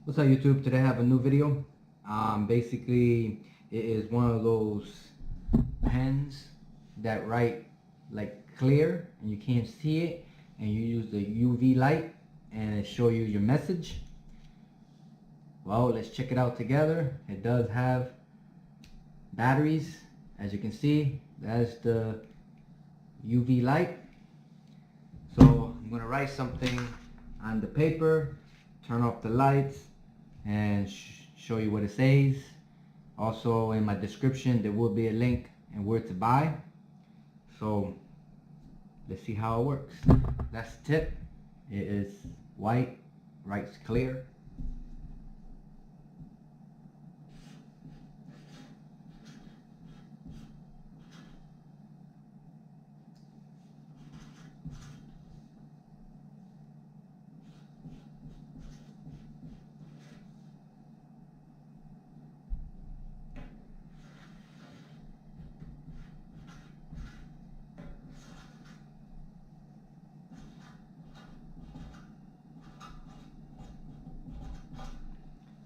What's up, YouTube? Today I have a new video. Basically, it is one of those pens that write like clear and you can't see it, and you use the UV light and it show you your message. Well, let's check it out together. It does have batteries, as you can see. That's the UV light. So I'm gonna write something on the paper, turn off the lights, and show you what it says. Also in my description there will be a link and where to buy. So let's see how it works. That's the tip. It is white, writes clear.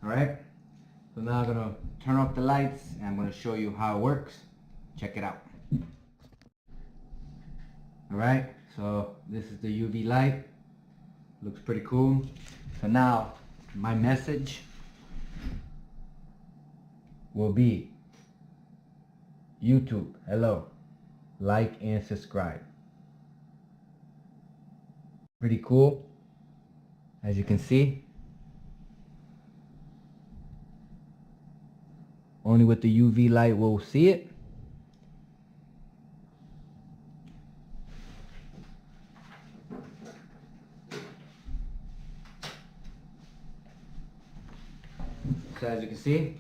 Alright, so now I'm gonna turn off the lights and I'm gonna show you how it works. Check it out. Alright, so this is the UV light. Looks pretty cool. So now my message will be YouTube, hello, like and subscribe. Pretty cool, as you can see. Only with the UV light we'll see it. So as you can see,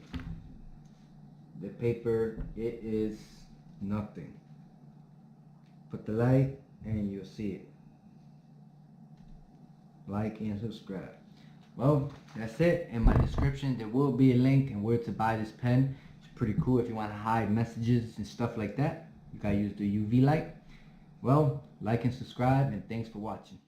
the paper, it is nothing. Put the light and you'll see it. Like and subscribe. Well, that's it. In my description there will be a link and where to buy this pen. It's pretty cool if you want to hide messages and stuff like that. You gotta use the UV light. Well, like and subscribe, and thanks for watching.